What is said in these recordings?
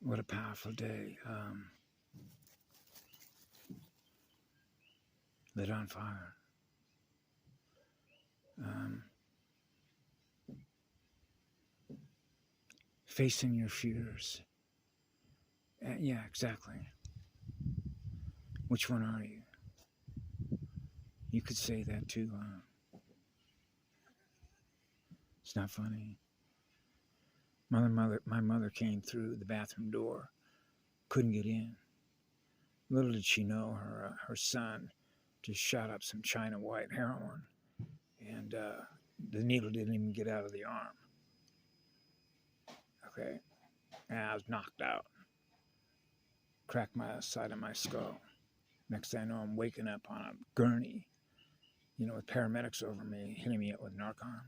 What a powerful day. Lit on fire. Um, Facing your fears. Yeah, exactly. Which one are you? You could say that too. It's not funny. My mother came through the bathroom door, couldn't get in. Little did she know her son just shot up some China white heroin, and the needle didn't even get out of the arm. Okay, and I was knocked out, cracked my side of my skull. Next thing I know, I'm waking up on a gurney, with paramedics over me, hitting me up with Narcan.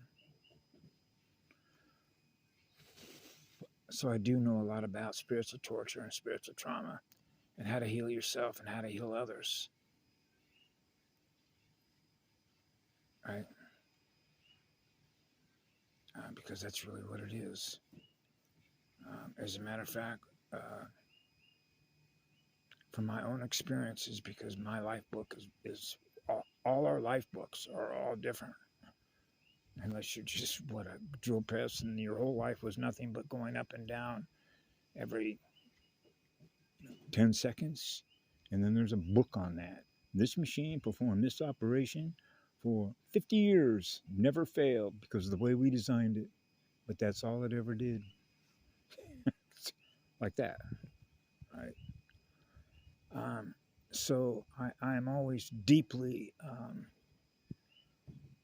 So I do know a lot about spiritual torture and spiritual trauma and how to heal yourself and how to heal others. Right? Because that's really what it is. As a matter of fact, from my own experiences, because my life book is all our life books are all different. Unless you're just a drill press and your whole life was nothing but going up and down every 10 seconds. And then there's a book on that. This machine performed this operation for 50 years, never failed because of the way we designed it. But that's all it ever did. Like that, right? So I am always deeply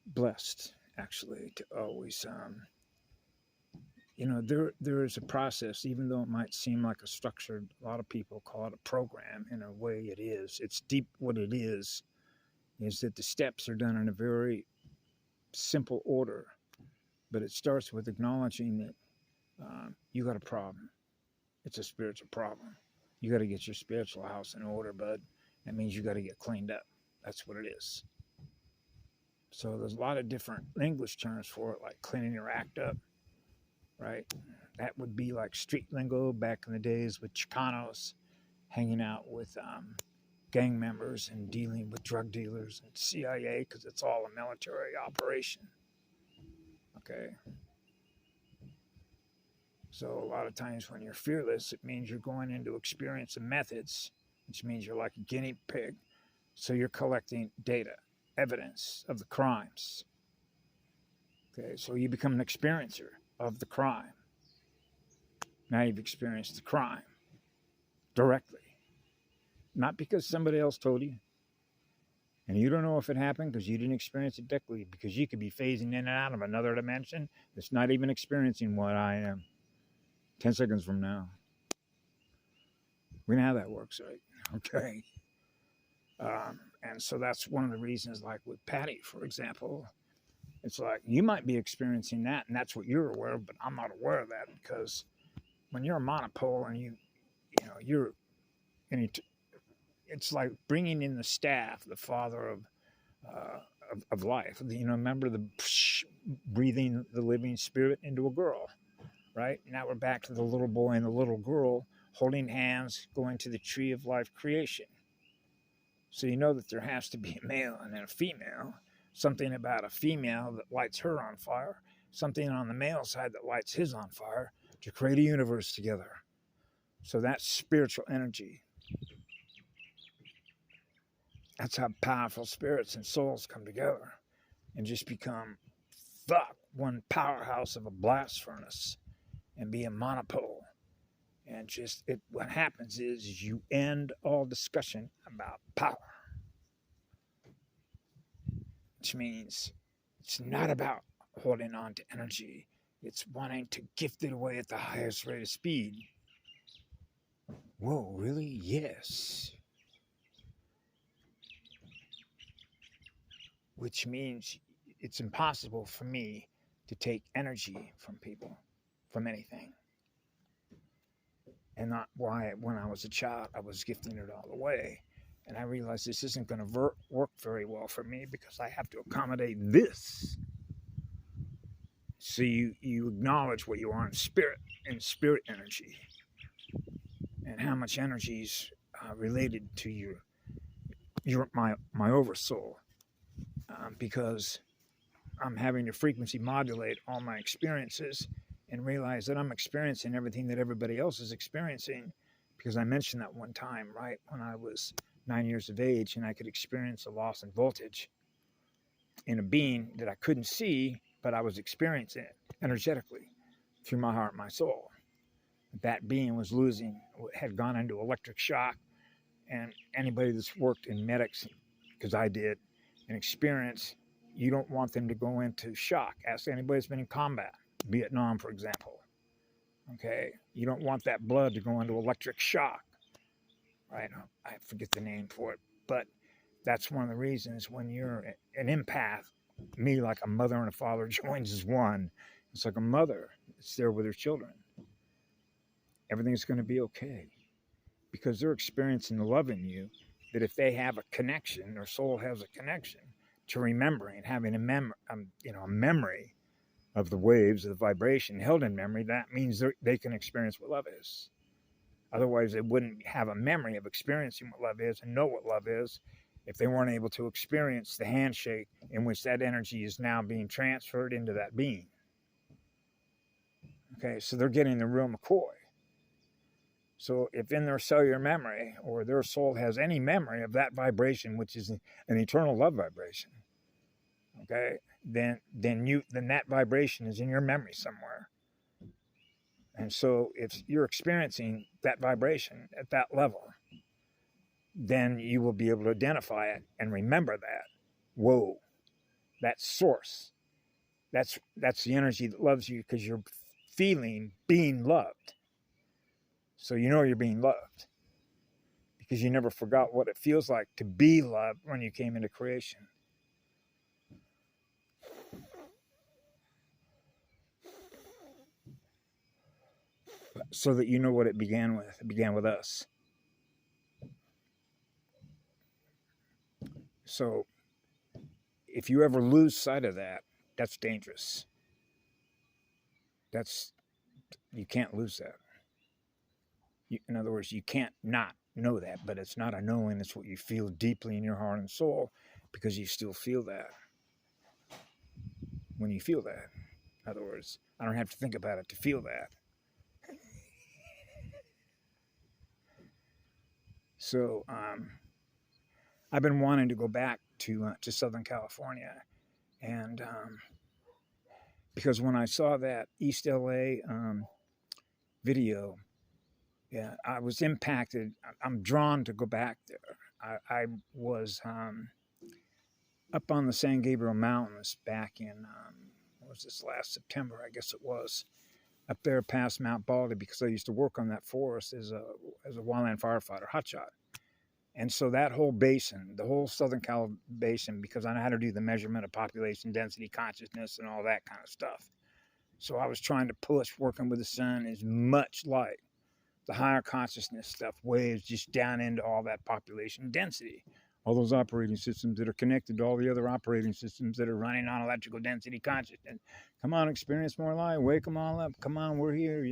blessed, actually, to always, there is a process, even though it might seem like a structured, a lot of people call it a program. In a way it is. It's deep. What it is that the steps are done in a very simple order, but it starts with acknowledging that you got a problem. It's a spiritual problem. You got to get your spiritual house in order, bud. That means you got to get cleaned up. That's what it is. So there's a lot of different English terms for it, like cleaning your act up, right? That would be like street lingo back in the days with Chicanos, hanging out with gang members and dealing with drug dealers and CIA, because it's all a military operation. Okay. So a lot of times when you're fearless, it means you're going into experience and methods, which means you're like a guinea pig. So you're collecting data, evidence of the crimes. Okay, so you become an experiencer of the crime. Now you've experienced the crime directly. Not because somebody else told you. And you don't know if it happened because you didn't experience it directly, because you could be phasing in and out of another dimension that's not even experiencing what I am 10 seconds from now. We know how that works, right? Okay. And so that's one of the reasons, like with Patty, for example, it's like you might be experiencing that, and that's what you're aware of, but I'm not aware of that, because when you're a monopole and you're in it's like bringing in the staff, the father of life. Remember the breathing the living spirit into a girl, right? Now we're back to the little boy and the little girl holding hands, going to the tree of life creation. So you know that there has to be a male and then a female. Something about a female that lights her on fire, something on the male side that lights his on fire, to create a universe together. So that's spiritual energy. That's how powerful spirits and souls come together and just become one powerhouse of a blast furnace and be a monopole. And what happens is you end all discussion about power, which means it's not about holding on to energy. It's wanting to gift it away at the highest rate of speed. Whoa, really? Yes. Which means it's impossible for me to take energy from people, from anything. And not why, when I was a child, I was gifting it all away. And I realized this isn't going to work very well for me, because I have to accommodate this. So you acknowledge what you are in spirit energy. and how much energy's related to my oversoul, because I'm having to frequency modulate all my experiences and realize that I'm experiencing everything that everybody else is experiencing, because I mentioned that one time, right, when I was 9 years of age and I could experience a loss in voltage in a being that I couldn't see, but I was experiencing it energetically through my heart and my soul. That being was had gone into electric shock. And anybody that's worked in medics, because I did, and experience, you don't want them to go into shock. Ask anybody that's been in combat, Vietnam, for example. Okay, you don't want that blood to go into electric shock, right? I forget the name for it, but that's one of the reasons when you're an empath, me, like a mother and a father joins as one. It's like a mother that's there with her children. Everything's going to be okay, because they're experiencing the love in you, that if they have a connection, their soul has a connection to remembering, having a memory of the waves, of the vibration held in memory, that means they can experience what love is. Otherwise, they wouldn't have a memory of experiencing what love is and know what love is if they weren't able to experience the handshake in which that energy is now being transferred into that being. Okay, so they're getting the real McCoy. So if in their cellular memory or their soul has any memory of that vibration, which is an eternal love vibration, okay, then that vibration is in your memory somewhere. And so if you're experiencing that vibration at that level, then you will be able to identify it and remember that. Whoa, that's source. That's the energy that loves you, because you're feeling being loved. So you know you're being loved, because you never forgot what it feels like to be loved when you came into creation. So that you know what it began with. It began with us. So if you ever lose sight of that, that's dangerous. You can't lose that. In other words, you can't not know that, but it's not a knowing, it's what you feel deeply in your heart and soul, because you still feel that. When you feel that, in other words, I don't have to think about it to feel that. So I've been wanting to go back to Southern California, and because when I saw that East LA video, yeah, I was impacted. I'm drawn to go back there. I was up on the San Gabriel Mountains back in, what was this, last September, I guess it was, up there past Mount Baldy, because I used to work on that forest as a wildland firefighter, hotshot. And so that whole basin, the whole Southern Cal basin, because I know how to do the measurement of population density, consciousness, and all that kind of stuff. So I was trying to push, working with the sun, as much like the higher consciousness stuff, waves just down into all that population density. All those operating systems that are connected to all the other operating systems that are running on electrical density consciousness. Come on, experience more light, wake them all up. Come on, we're here,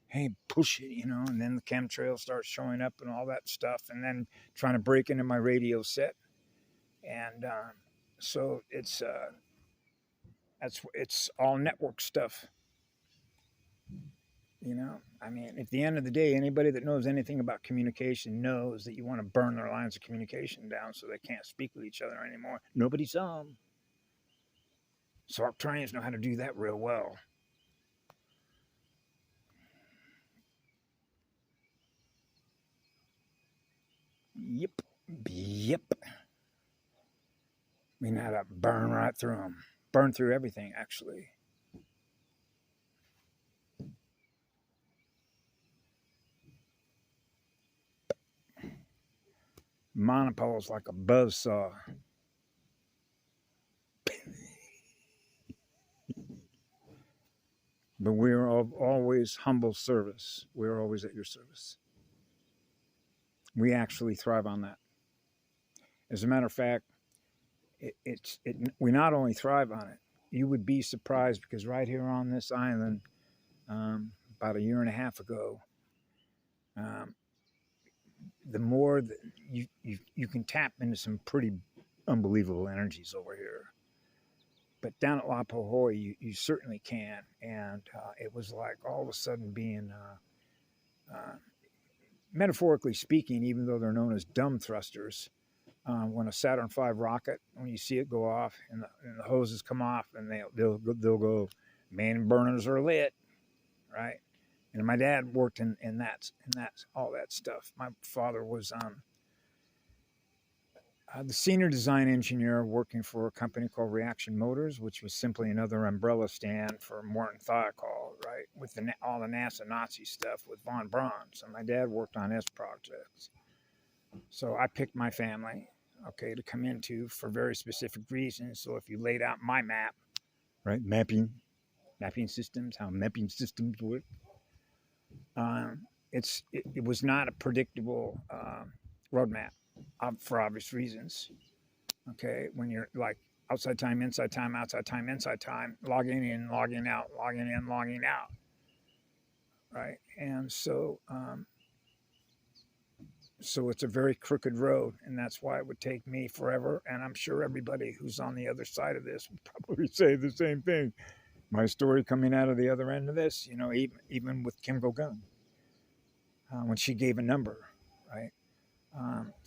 Hey, push it, and then the chemtrails start showing up and all that stuff, and then trying to break into my radio set. And so it's all network stuff. I mean, at the end of the day, anybody that knows anything about communication knows that you want to burn their lines of communication down so they can't speak with each other anymore. Nobody saw them. So Arcturians know how to do that real well. Yep. We know how to burn right through them. Burn through everything, actually. Monopole like a buzzsaw. But we're always humble service. We're always at your service. We actually thrive on that. As a matter of fact, we not only thrive on it, you would be surprised, because right here on this island, about a year and a half ago, Um, the more that you can tap into some pretty unbelievable energies over here. But down at La Pahoa, you certainly can. And it was like all of a sudden being, metaphorically speaking, even though they're known as dumb thrusters, when a Saturn V rocket, when you see it go off and the hoses come off and they'll go, main burners are lit, right? And my dad worked in that all that stuff. My father was the senior design engineer working for a company called Reaction Motors, which was simply another umbrella stand for Morton Thiokol, right? With all the NASA Nazi stuff with von Braun. So my dad worked on his projects. So I picked my family, okay, to come into for very specific reasons. So if you laid out my map, right, mapping systems, how mapping systems work, it was not a predictable roadmap for obvious reasons. Okay, when you're like outside time, inside time, outside time, inside time, logging in, logging out, logging in, logging out, right? And so it's a very crooked road, and that's why it would take me forever. And I'm sure everybody who's on the other side of this would probably say the same thing. My story coming out of the other end of this, you know, even with Kim Go-Gun, when she gave a number, right?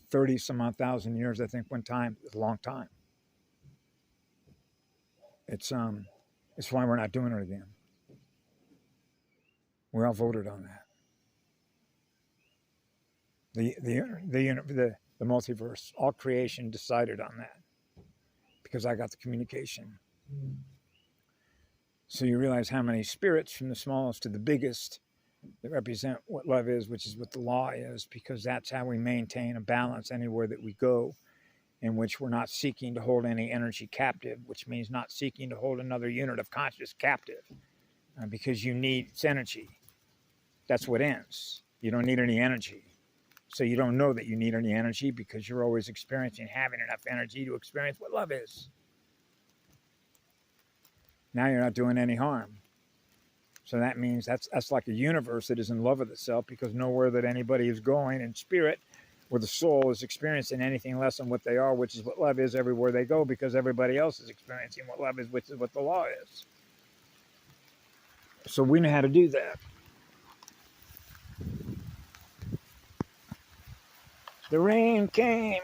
30 some odd thousand years, I think one time is a long time. It's why we're not doing it again. We all voted on that. The multiverse, all creation decided on that because I got the communication. So you realize how many spirits, from the smallest to the biggest, that represent what love is, which is what the law is, because that's how we maintain a balance anywhere that we go, in which we're not seeking to hold any energy captive, which means not seeking to hold another unit of conscious captive, because you need its energy. That's what ends. You don't need any energy. So you don't know that you need any energy because you're always experiencing having enough energy to experience what love is. Now you're not doing any harm. So that means that's like a universe that is in love with itself, because nowhere that anybody is going in spirit where the soul is experiencing anything less than what they are, which is what love is everywhere they go, because everybody else is experiencing what love is, which is what the law is. So we know how to do that. The rain came.